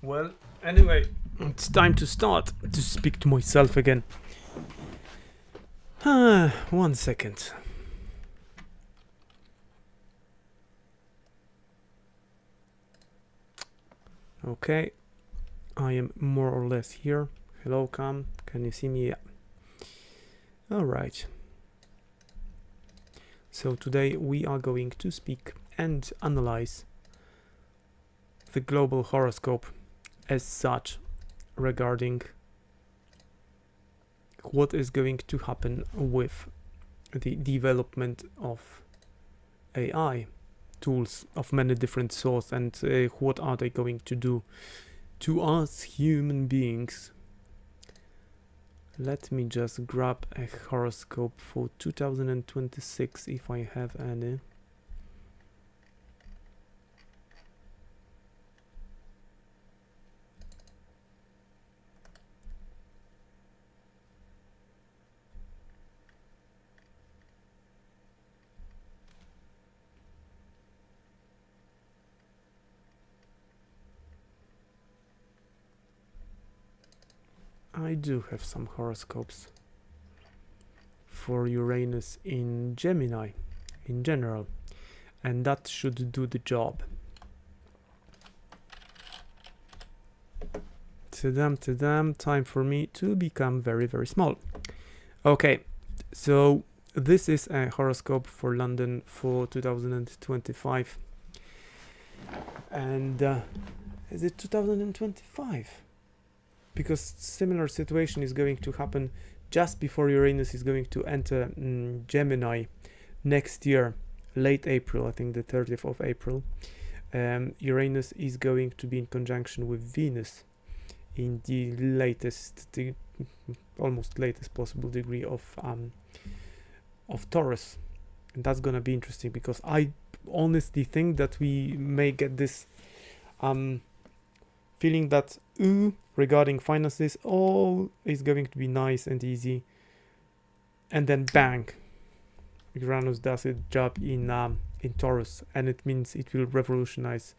Well, anyway, it's time to start to speak to myself again. 1 second. Okay, I am more or less here. Hello, Cam. Can you see me? Yeah. All right. So today we are going to speak and analyze the global horoscope as such regarding what is going to happen with the development of AI tools of many different sorts, and what are they going to do to us human beings. Let me just grab a horoscope for 2026 if I have any. I do have some horoscopes for Uranus in Gemini in general, and that should do the job. Tadam, time for me to become very, very small. Okay, so this is a horoscope for London for 2025. And is it 2025? Because similar situation is going to happen just before Uranus is going to enter Gemini next year, late April, I think the 30th of April. Uranus is going to be in conjunction with Venus in the almost latest possible degree of Taurus, and that's gonna be interesting because I honestly think that we may get this feeling that regarding finances, all is going to be nice and easy, and then bang, Uranus does its job in Taurus, and it means it will revolutionize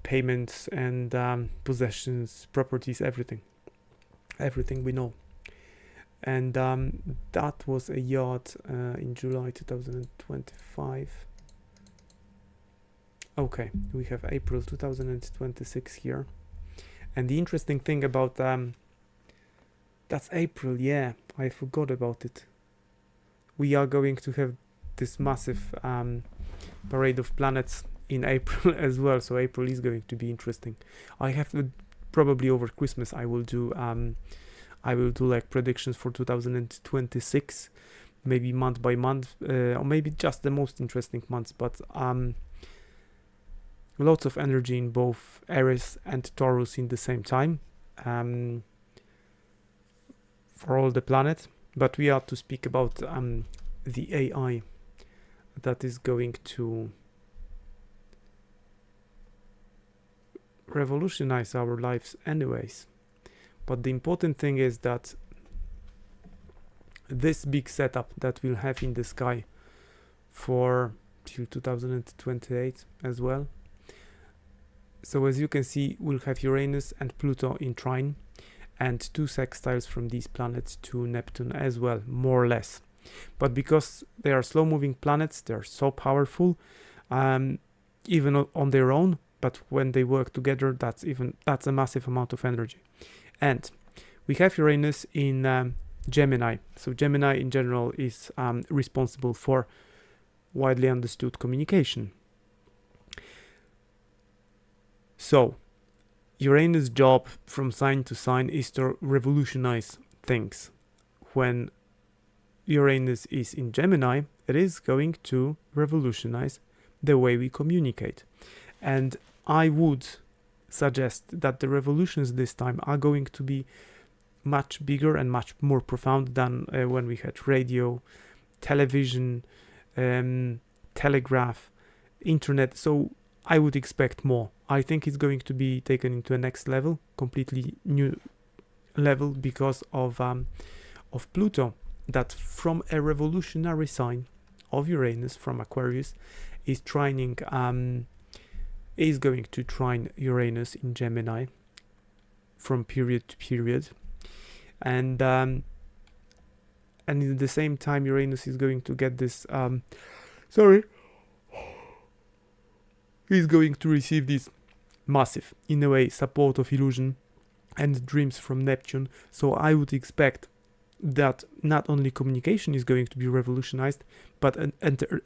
payments and possessions, properties, everything we know. And that was a yacht in July 2025. Okay, we have April 2026 here. And the interesting thing about that's April, yeah, I forgot about it. We are going to have this massive parade of planets in April as well, so April is going to be interesting. I have probably over Christmas I will do like predictions for 2026, maybe month by month, or maybe just the most interesting months, but lots of energy in both Aries and Taurus in the same time for all the planets. But we are to speak about the AI that is going to revolutionize our lives anyways. But the important thing is that this big setup that we'll have in the sky for till 2028 as well. So as you can see, we'll have Uranus and Pluto in trine, and 2 sextiles from these planets to Neptune as well, more or less. But because they are slow-moving planets, they're so powerful, even on their own. But when they work together, that's a massive amount of energy. And we have Uranus in Gemini. So Gemini in general is responsible for widely understood communication. So Uranus' job from sign to sign is to revolutionize things. When Uranus is in Gemini, it is going to revolutionize the way we communicate. And I would suggest that the revolutions this time are going to be much bigger and much more profound than when we had radio, television, telegraph, internet. So I would expect more. I think it's going to be taken into a next level, completely new level, because of Pluto, that from a revolutionary sign of Uranus, from Aquarius, is trining is going to trine Uranus in Gemini from period to period, and at the same time Uranus is going to get this he's going to receive this massive, in a way, support of illusion and dreams from Neptune. So I would expect that not only communication is going to be revolutionized, but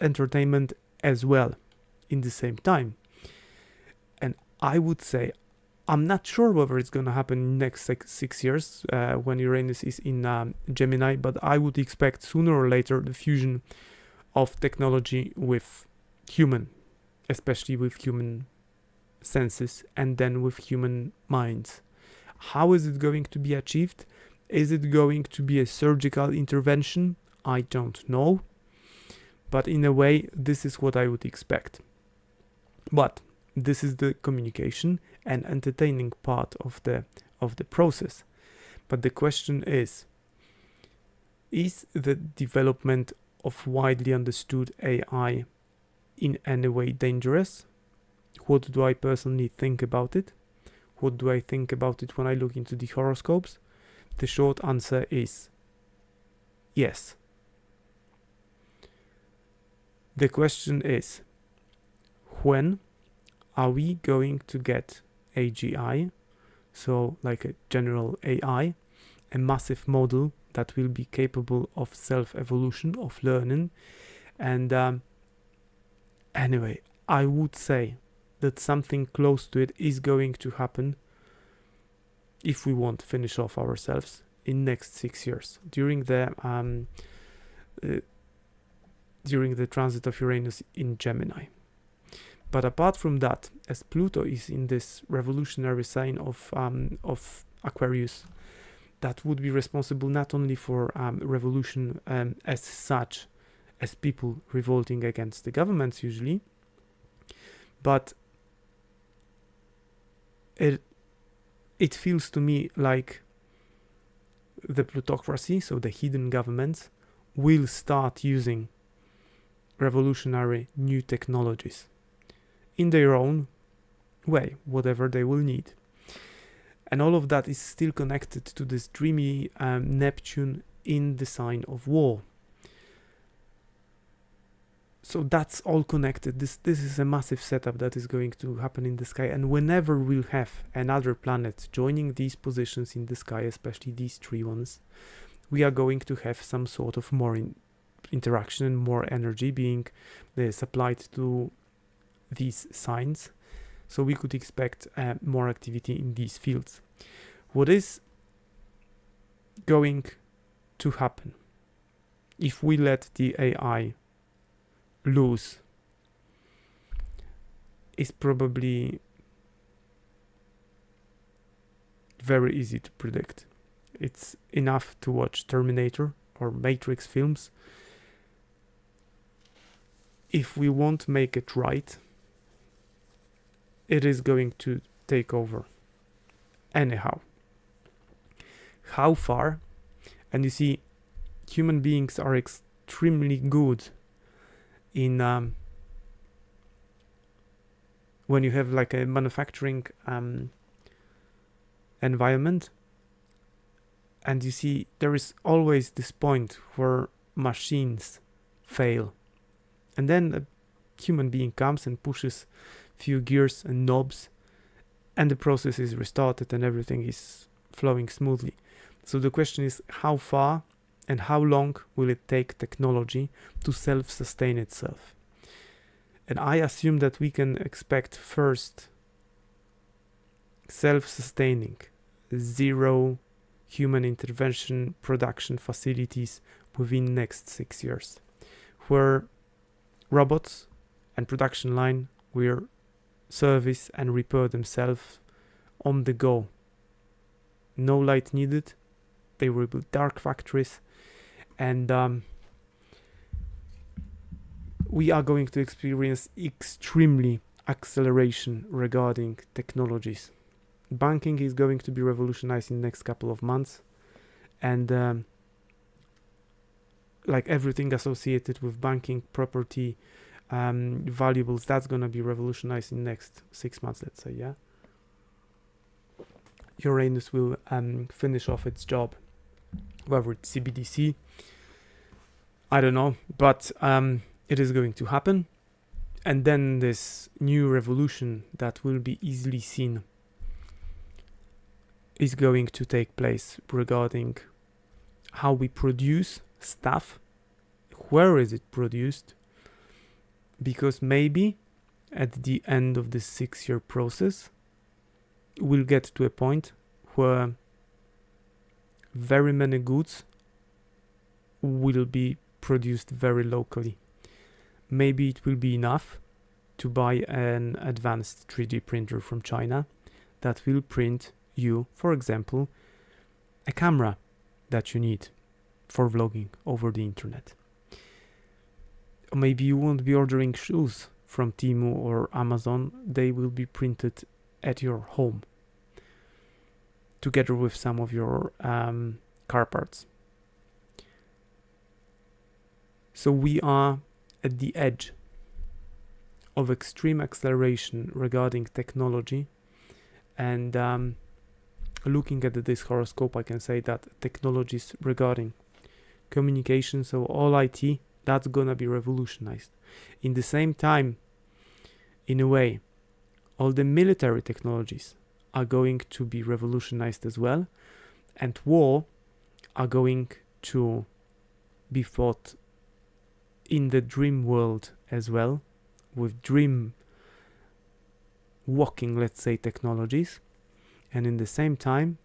entertainment as well in the same time. And I would say, I'm not sure whether it's going to happen in the next 6 years when Uranus is in Gemini, but I would expect sooner or later the fusion of technology with human, especially with human senses, and then with human minds. How is it going to be achieved? Is it going to be a surgical intervention? I don't know. But in a way, this is what I would expect. But this is the communication and entertaining part of the process. But the question is the development of widely understood AI in any way dangerous? What do I personally think about it? What do I think about it when I look into the horoscopes? The short answer is yes. The question is, when are we going to get AGI? So like a general AI, a massive model that will be capable of self-evolution, of learning. And anyway, I would say that something close to it is going to happen if we won't finish off ourselves in next 6 years during the transit of Uranus in Gemini. But apart from that, as Pluto is in this revolutionary sign of Aquarius, that would be responsible not only for revolution as such, as people revolting against the governments usually, but it feels to me like the plutocracy, so the hidden governments, will start using revolutionary new technologies in their own way, whatever they will need. And all of that is still connected to this dreamy Neptune in the sign of war. So that's all connected. This is a massive setup that is going to happen in the sky. And whenever we'll have another planet joining these positions in the sky, especially these three ones, we are going to have some sort of more interaction and more energy being supplied to these signs. So we could expect more activity in these fields. What is going to happen if we let the AI loose is probably very easy to predict. It's enough to watch Terminator or Matrix films. If we won't make it right, it is going to take over anyhow. How far? And you see, human beings are extremely good in when you have like a manufacturing environment, and you see there is always this point where machines fail, and then a human being comes and pushes few gears and knobs, and the process is restarted and everything is flowing smoothly. So the question is, how far and how long will it take technology to self-sustain itself? And I assume that we can expect first self-sustaining, zero human intervention production facilities within next 6 years, where robots and production line will service and repair themselves on the go. No light needed. They will build dark factories, and we are going to experience extremely acceleration regarding technologies. Banking is going to be revolutionized in the next couple of months, and like everything associated with banking, property, valuables, that's gonna be revolutionized in next 6 months, let's say. Yeah, Uranus will finish off its job, whether it's CBDC, I don't know, but it is going to happen. And then this new revolution that will be easily seen is going to take place regarding how we produce stuff, where is it produced, because maybe at the end of this 6-year process we'll get to a point where very many goods will be produced very locally. Maybe it will be enough to buy an advanced 3D printer from China that will print you, for example, a camera that you need for vlogging over the internet. Or maybe you won't be ordering shoes from Temu or Amazon, they will be printed at your home together with some of your car parts. So we are at the edge of extreme acceleration regarding technology, and looking at this horoscope, I can say that technologies regarding communication, so all IT, that's gonna be revolutionized. In the same time, in a way, all the military technologies are going to be revolutionized as well, and war are going to be fought in the dream world as well, with dream walking, let's say, technologies. And in the same time,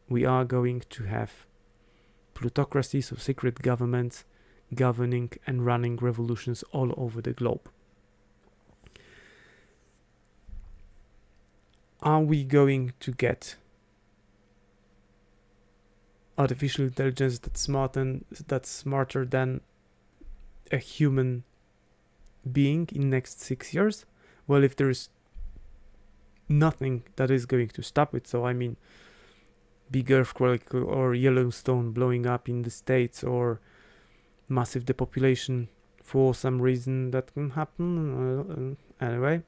we are going to have plutocracies, or secret governments, governing and running revolutions all over the globe. Are we going to get artificial intelligence that's smarter than a human being in next 6 years? Well, if there is nothing that is going to stop it, so I mean big earthquake or Yellowstone blowing up in the States, or massive depopulation for some reason that can happen, anyway,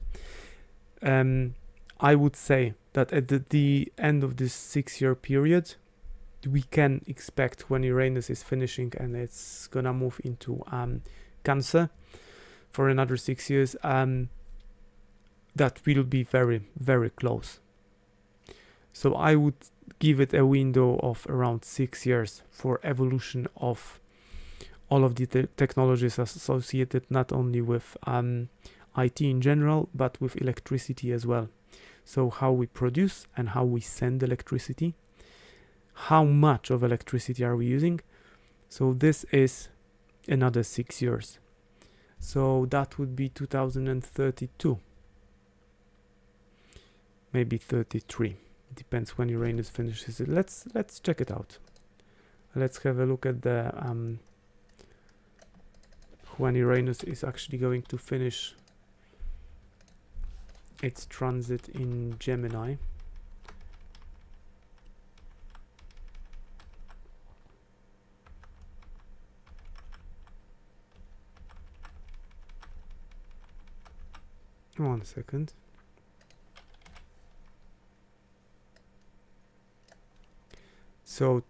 I would say that at the end of this 6-year period, we can expect, when Uranus is finishing and it's gonna move into Cancer for another 6 years, that will be very, very close. So I would give it a window of around 6 years for evolution of all of the technologies associated not only with IT in general, but with electricity as well. So how we produce and how we send electricity, how much of electricity are we using. So this is another 6 years. So that would be 2032. Maybe 33. Depends when Uranus finishes it. Let's check it out. Let's have a look at the when Uranus is actually going to finish its transit in Gemini. One second. So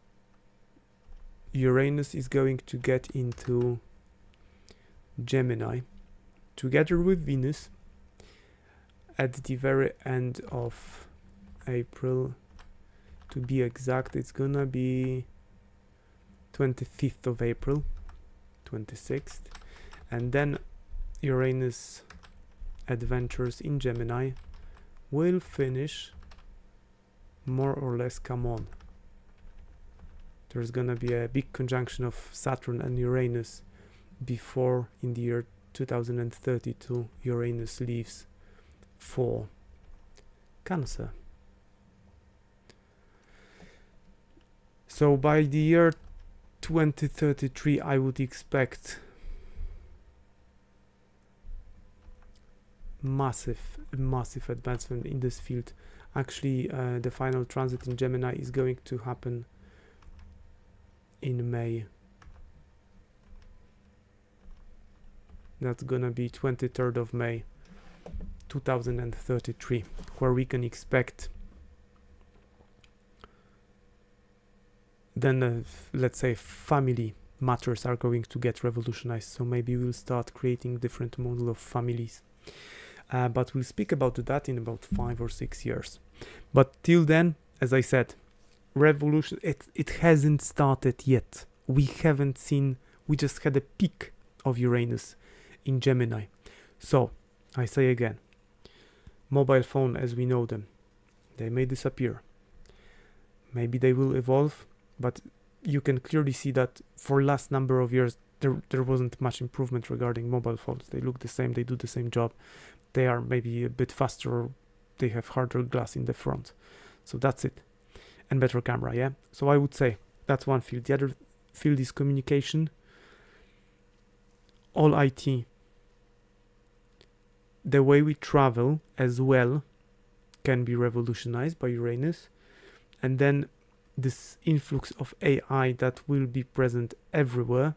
Uranus is going to get into Gemini together with Venus at the very end of April. To be exact, it's gonna be 25th of April, 26th, and then Uranus adventures in Gemini will finish more or less, come on. There's gonna be a big conjunction of Saturn and Uranus before, in the year 2032, Uranus leaves for Cancer. So by the year 2033, I would expect massive advancement in this field. Actually, the final transit in Gemini is going to happen in May. That's gonna be 23rd of May 2033, where we can expect then let's say family matters are going to get revolutionized. So maybe we'll start creating different model of families. But we'll speak about that in about 5 or 6 years. But till then, as I said, revolution, it hasn't started yet. We haven't seen, we just had a peak of Uranus in Gemini. So I say again, mobile phone as we know them, they may disappear. Maybe they will evolve, but you can clearly see that for last number of years there wasn't much improvement regarding mobile phones. They look the same, they do the same job. They are maybe a bit faster, or they have harder glass in the front. So that's it. And better camera, yeah? So I would say that's one field. The other field is communication. All IT. The way we travel as well can be revolutionized by Uranus. And then this influx of AI that will be present everywhere